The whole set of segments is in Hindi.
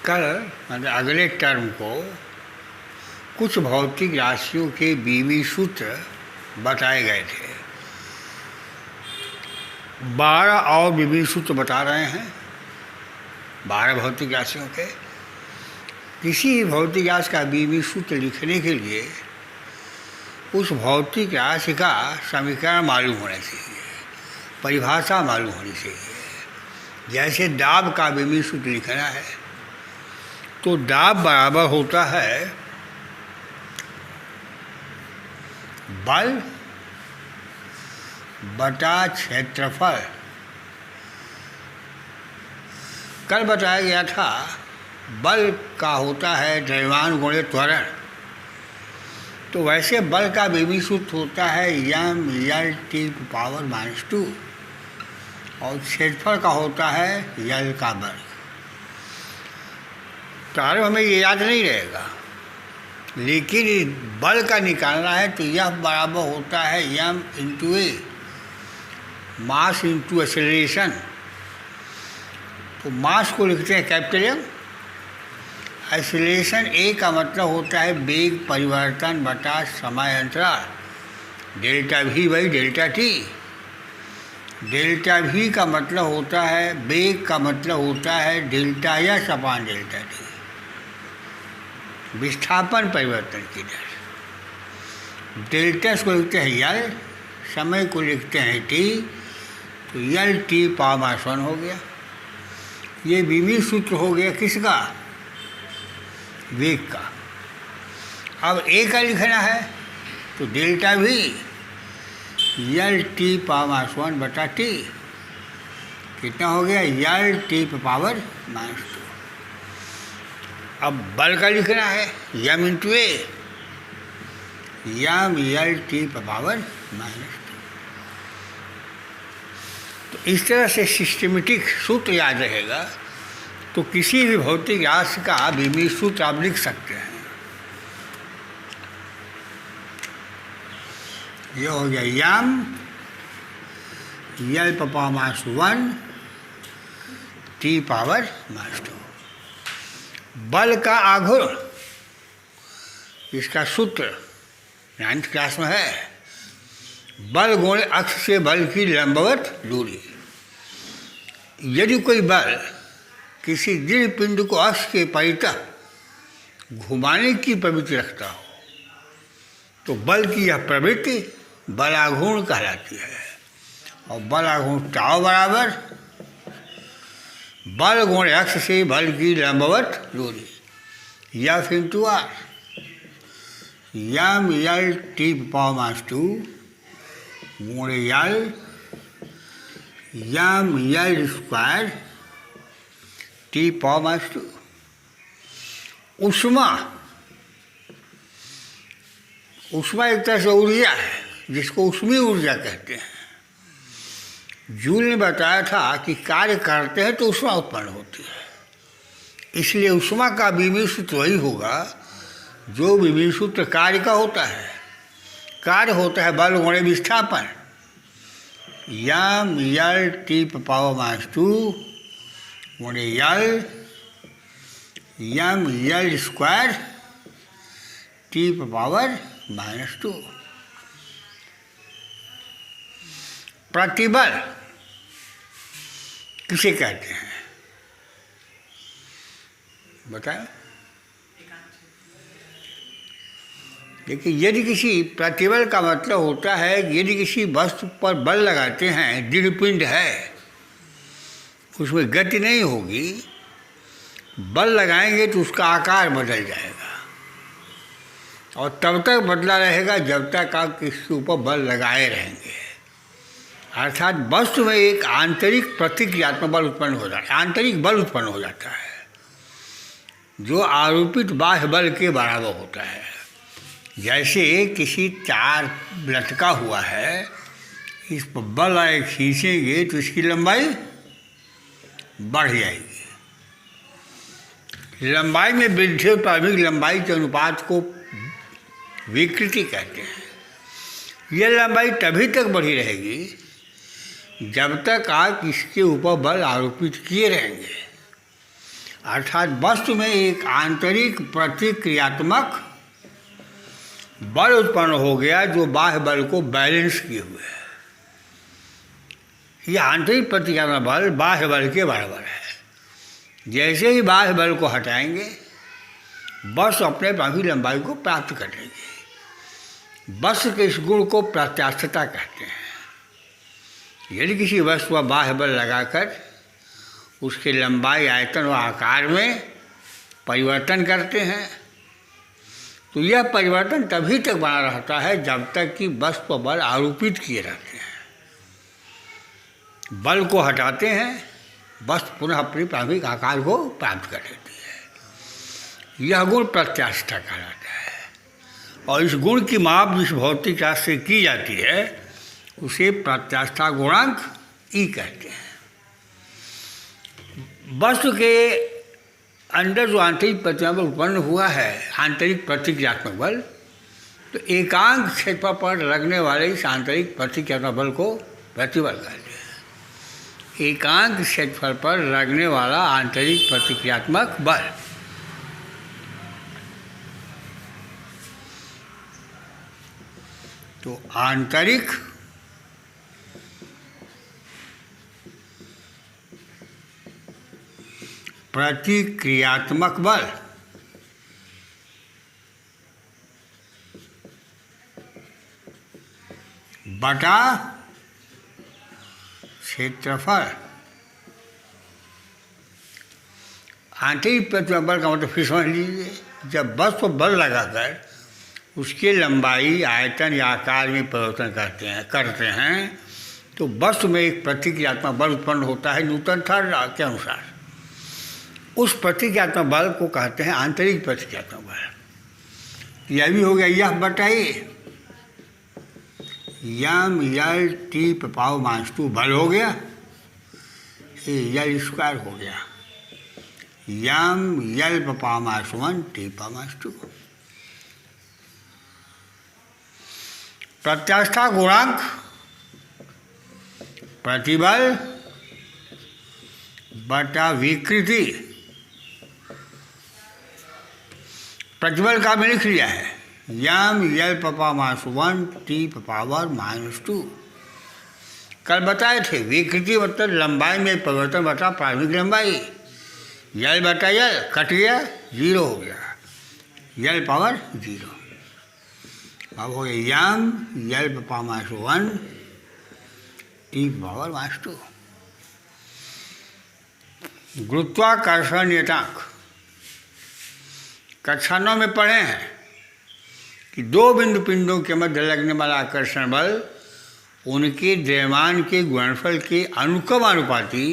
कल मतलब अगले टर्म को कुछ भौतिक राशियों के बीवी सूत्र बताए गए थे। 12 और बीवी सूत्र बता रहे हैं 12 भौतिक राशियों के। किसी भी भौतिक राशि का बीवी सूत्र लिखने के लिए उस भौतिक राशि का समीकरण मालूम होना चाहिए, परिभाषा मालूम होनी चाहिए। जैसे दाब का बीवी सूत्र लिखना है तो दाब बराबर होता है बल बटा क्षेत्रफल। कल बताया गया था बल का होता है द्रव्यमान गुणे त्वरण, तो वैसे बल का बीवी सूत्र होता है m/L(T⁻²) और क्षेत्रफल का होता है L का वर्ग। तो हमें ये याद नहीं रहेगा, लेकिन बल का निकालना है तो यह बराबर होता है m/A, मास इंटू एक्सेलरेशन। तो मास को लिखते हैं कैपिटल M, एक्सेलरेशन A का मतलब होता है वेग परिवर्तन बटा समय अंतराल ΔV/ΔT। डेल्टा V का मतलब होता है वेग का मतलब होता है ΔS/ΔT, विस्थापन परिवर्तन की दर। डेल्टा को लिखते हैं L, समय को लिखते हैं T, तो L(T⁻1) हो गया। ये बीवी सूत्र हो गया किसका? वेग का। अब A का लिखना है तो डेल्टा V L(T⁻1) बटा T कितना हो गया? L(T⁻²). अब बल का लिखना है m/A, L(T⁻²). तो इस तरह से सिस्टमेटिक सूत्र याद रहेगा तो किसी भी भौतिक राशि का बीवी सूत्र आप लिख सकते हैं। ये हो गया m(L)(1) T⁻²। बल का आघूर्ण, इसका सूत्र 9th क्लास में है, बल गुणे अक्ष से बल की लंबवत दूरी। यदि कोई बल किसी दृढ़ पिंड को अक्ष के परितः घुमाने की प्रवृत्ति रखता हो तो बल की यह प्रवृत्ति बलाघूर्ण कहलाती है। और बलाघूर्ण टाव बराबर बल गुणे अक्ष से बल की लंबवत दूरी F इंटू R, m/L(T⁻² गुणे L m/L² T⁻²। ऊष्मा एक तरह से ऊर्जा है जिसको ऊष्मीय ऊर्जा कहते हैं। जूल ने बताया था कि कार्य करते हैं तो ऊष्मा उत्पन्न होती है, इसलिए ऊष्मा का बीवी सूत्र वही होगा जो बीवी सूत्र कार्य का होता है। कार्य होता है बल गुणे विस्थापन m/L(T⁻² गुणे L m/L² T⁻²। प्रतिबल किसे कहते हैं बताएं? देखिए, यदि किसी प्रतिबल का मतलब होता है यदि किसी वस्तु पर बल लगाते हैं, दृढ़ पिंड है, उसमें गति नहीं होगी, बल लगाएंगे तो उसका आकार बदल जाएगा और तब तक बदला रहेगा जब तक आप किसके ऊपर बल लगाए रहेंगे। अर्थात वस्तु में एक आंतरिक प्रतिक्रियात्मक बल उत्पन्न हो जाता है, आंतरिक बल उत्पन्न हो जाता है जो आरोपित बाह्य बल के बराबर होता है। जैसे किसी तार लटका हुआ है, इस पर बल आए खींचेंगे तो इसकी लंबाई बढ़ जाएगी। लंबाई में वृद्धि और प्रारंभिक लंबाई के अनुपात को विकृति कहते हैं। यह लंबाई तभी तक बढ़ी रहेगी जब तक आप इसके ऊपर बल आरोपित किए रहेंगे। अर्थात वस्तु में एक आंतरिक प्रतिक्रियात्मक बल उत्पन्न हो गया जो बाह्य बल को बैलेंस किए हुए है। यह आंतरिक प्रतिक्रियात्मक बल बाह्य बल के बराबर है। जैसे ही बाह्य बल को हटाएंगे वस्तु अपने प्रभावी लंबाई को प्राप्त करेगी। वस्तु के इस गुण को प्रत्यास्थता कहते हैं। यदि किसी वस्तु पर बाह्य बल लगाकर उसके लंबाई, आयतन और आकार में परिवर्तन करते हैं तो यह परिवर्तन तभी तक बना रहता है जब तक कि वस्तु पर बल आरोपित किए रहते हैं। बल को हटाते हैं, वस्तु पुनः अपनी प्रारंभिक आकार को प्राप्त कर लेती है। यह गुण प्रत्यास्थता कहलाता है और इस गुण की माप जिस भौतिक शास्त्र से की जाती है उसे प्रत्यास्था गुणांक ई कहते हैं। वस्तु के अंदर जो आंतरिक प्रतिक्रिया बल उत्पन्न हुआ है, आंतरिक प्रतिक्रियात्मक बल, तो एकांक क्षेत्रफल पर लगने वाले इस आंतरिक प्रतिक्रियात्मक बल को प्रतिबल कहते हैं। एकांक क्षेत्रफल पर लगने वाला आंतरिक प्रतिक्रियात्मक बल। तो आंतरिक प्रतिक्रियात्मक बल बटा क्षेत्रफल। आंतरिक प्रतिक्रियात्मक बल का मतलब फिर समझ लीजिए, जब वस्तु पर बल लगाकर उसके लंबाई, आयतन या आकार में परिवर्तन करते हैं तो वस्तु में एक प्रतिक्रियात्मक बल उत्पन्न होता है न्यूटन थर्ड लॉ के अनुसार। उस प्रतिक्रियात्मक बल को कहते हैं आंतरिक प्रतिक्रियात्मक बल। यह भी हो गया यह बटाइए यम यल टी पाव माइनस 2 बल हो गया, यल स्क्वायर हो गया यम यल पाव माइनस 1 टी पाव माइनस 2। प्रत्यास्था गुणांक प्रतिबल बटा विकृति। प्रतिबल का मैंने लिख लिया है m l power minus 1 t power minus 2। कल बताए थे विकृति मतलब लंबाई में परिवर्तन बटा प्रारंभिक लंबाई। यल बटा यल कट गया, 0 हो गया, यल पावर 0। अब हो गया m l power minus 1 t power minus 2। गुरुत्वाकर्षण नियतांक कक्षा 9 में पढ़े हैं कि दो बिंदु पिंडों के मध्य लगने वाला आकर्षण बल उनके द्रव्यमान के गुणनफल के अनुक्रमानुपाती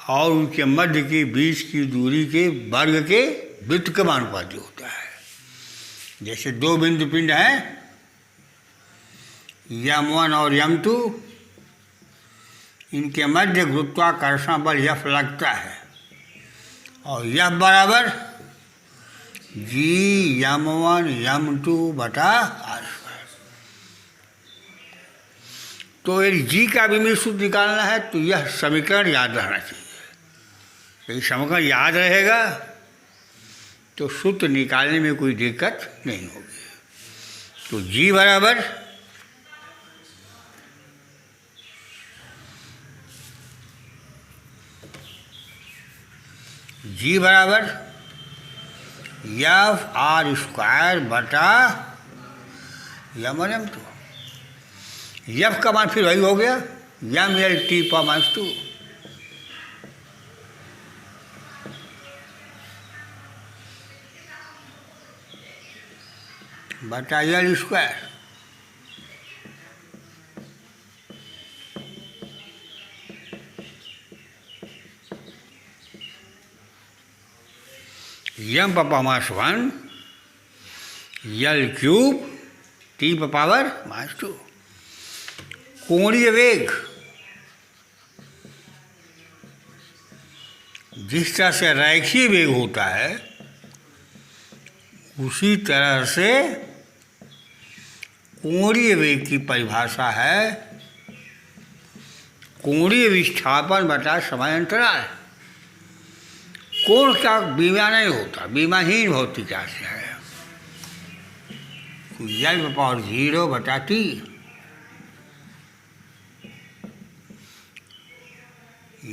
और उनके मध्य के बीच की दूरी के वर्ग के व्युत्क्रमानुपाती होता है। जैसे दो बिंदु पिंड हैं यम1 और यम2, इनके मध्य गुरुत्वाकर्षण बल F लगता है और F बराबर जी यम1 यम2 बटा r²। तो यदि जी का विमित सूत्र निकालना है तो यह समीकरण याद रहना चाहिए। यदि समीकरण याद रहेगा तो सूत्र निकालने में कोई दिक्कत नहीं होगी। तो जी बराबर F(r²) बटा यम1 यम2। यफ का मान फिर वही हो गया यम यल टी पावर माइनस 2 बटा यल स्क्वायर। यम पावर माइनस 1 यल क्यूब टी पावर माइनस 2। कोणीय वेग जिस तरह से रैखीय वेग होता है उसी तरह से कोणीय वेग की परिभाषा है कोणीय विस्थापन बटा समय अंतराल। कोण का बीमा नहीं होता, बीमाहीन भौतिक राशि है। यल पावर 0 बटा T,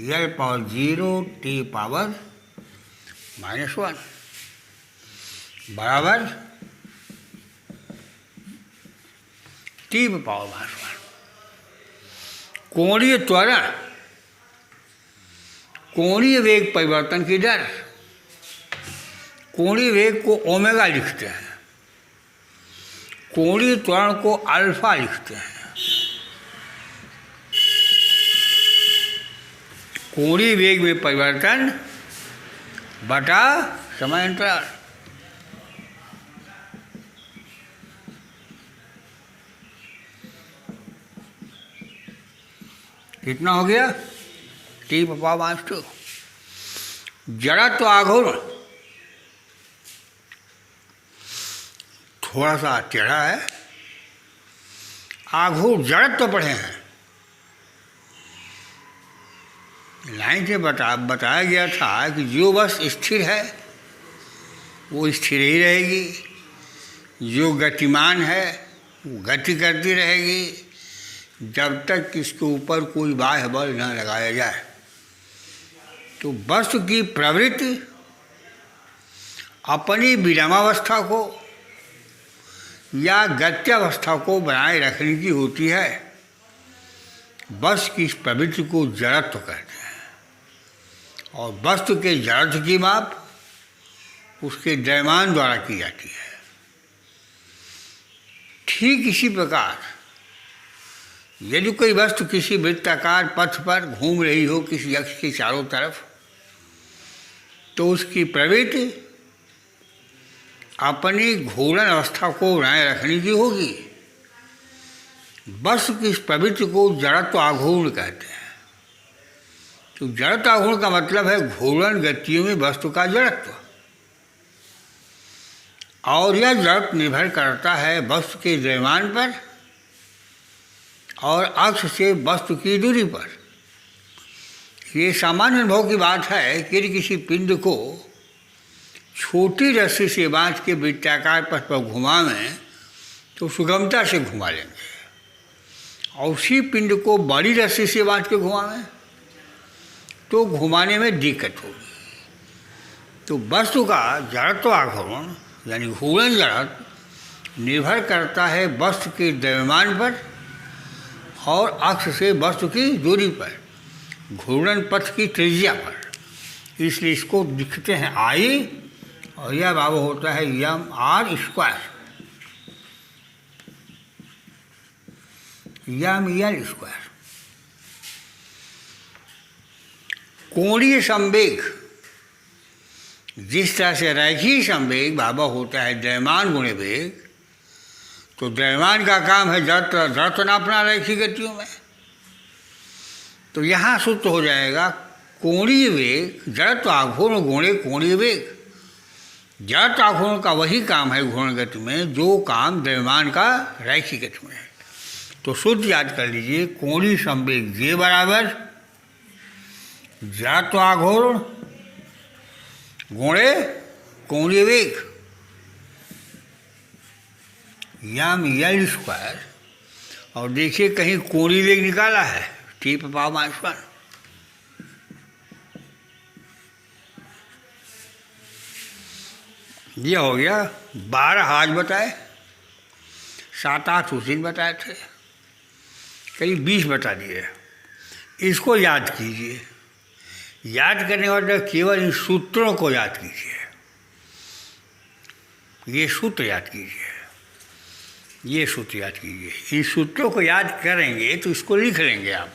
यल पावर 0 T पावर -1 बराबर T पावर -1। कोणीय त्वरण, कोणीय वेग परिवर्तन की दर, कोणीय वेग को ओमेगा लिखते हैं, कोणीय त्वरण को अल्फा लिखते हैं। कोणीय वेग में परिवर्तन बटा समय अंतराल। कितना हो गया? T power -2। जड़त्व आघूर्ण थोड़ा सा टेढ़ा है। आघूर्ण जड़त्व पढ़े हैं, लाइन से बताया गया था कि जो बस स्थिर है वो स्थिर ही रहेगी, जो गतिमान है वो गति करती रहेगी जब तक इसके ऊपर कोई बाह्य बल न लगाया जाए। तो वस्तु की प्रवृत्ति अपनी विरामावस्था को या गत्यावस्था को बनाए रखने की होती है। वस्तु की इस प्रवृत्ति को जड़त्व कहते हैं और वस्तु के जड़त्व की माप उसके द्रव्यमान द्वारा की जाती है। ठीक इसी प्रकार यदि कोई वस्तु किसी वृत्ताकार पथ पर घूम रही हो किसी अक्ष के चारों तरफ, तो उसकी प्रवृत्ति अपनी घूर्णन अवस्था को बनाए रखने की होगी। वस्तु की इस प्रवृत्ति को जड़त्व आघूर्ण कहते हैं। तो जड़त्व आघूर्ण का मतलब है घूर्णन गतियों में वस्तु का जड़त्व, और यह जड़त्व निर्भर करता है वस्तु के द्रव्यमान पर और अक्ष से वस्तु की दूरी पर। ये सामान्य अनुभव की बात है कि यदि किसी पिंड को छोटी रस्सी से बांध के वृत्ताकार पथ पर घुमावें तो सुगमता से घुमा लेंगे, और उसी पिंड को बड़ी रस्सी से बांध के घुमावें तो घुमाने में दिक्कत होगी। तो वस्तु का जड़त्व आघूर्ण यानी घूर्णन जड़त्व निर्भर करता है वस्तु के द्रव्यमान पर और अक्ष से वस्तु की दूरी पर, घूर्णन पथ की त्रिज्या पर। इसलिए इसको लिखते हैं I और यह बाबू होता है mr², ml²। कोणीय संवेग, जिस तरह से रैखिक संवेग बाबा होता है द्रव्यमान गुणे वेग, तो द्रव्यमान का काम है जड़त्व नापना रैखिक गतियों में। तो यहाँ सूत्र हो जाएगा कोणीय वेग जड़त्व आघूर्ण गुणे कोणीय वेग। जड़त्व आघूर्ण का वही काम है घूर्णन गति में जो काम द्रव्यमान का रैखिक गति में है। तो सूत्र याद कर लीजिए, कोणीय संवेग J बराबर जड़त्व आघूर्ण गुणे कोणीय वेग ml²। और देखिए कहीं कोणीय वेग निकाला है T पावर -1। ये हो गया। 12 आज बताए, 7-8 उस दिन बताए थे, करीब 20 बता दिए। इसको याद कीजिए। याद करने के बाद केवल इन सूत्रों को याद कीजिए। ये सूत्र याद कीजिए, ये सूत्र याद कीजिए। इन सूत्रों को याद करेंगे तो इसको लिख लेंगे आप।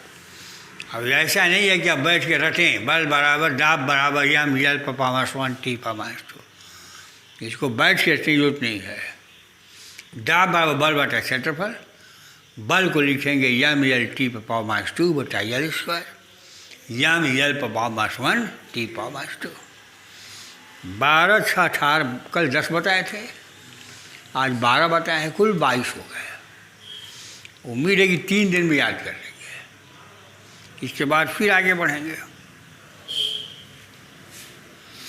अब ऐसा नहीं है कि आप बैठ के रटें बल बराबर दाब बराबर या मिल /1 T /2। इसको बैठ के रटने की जरूरत नहीं है। दाब बराबर बल बटा क्षेत्रफल, बल को लिखेंगे या मिल T /2 बटा L², या मिल /1 T /2। 12 6 18 कल 10 बताए थे, आज 12 बताए हैं, कुल 22 हो गए। उम्मीद है कि 3 दिन में याद कर लेंगे। इसके बाद फिर आगे बढ़ेंगे।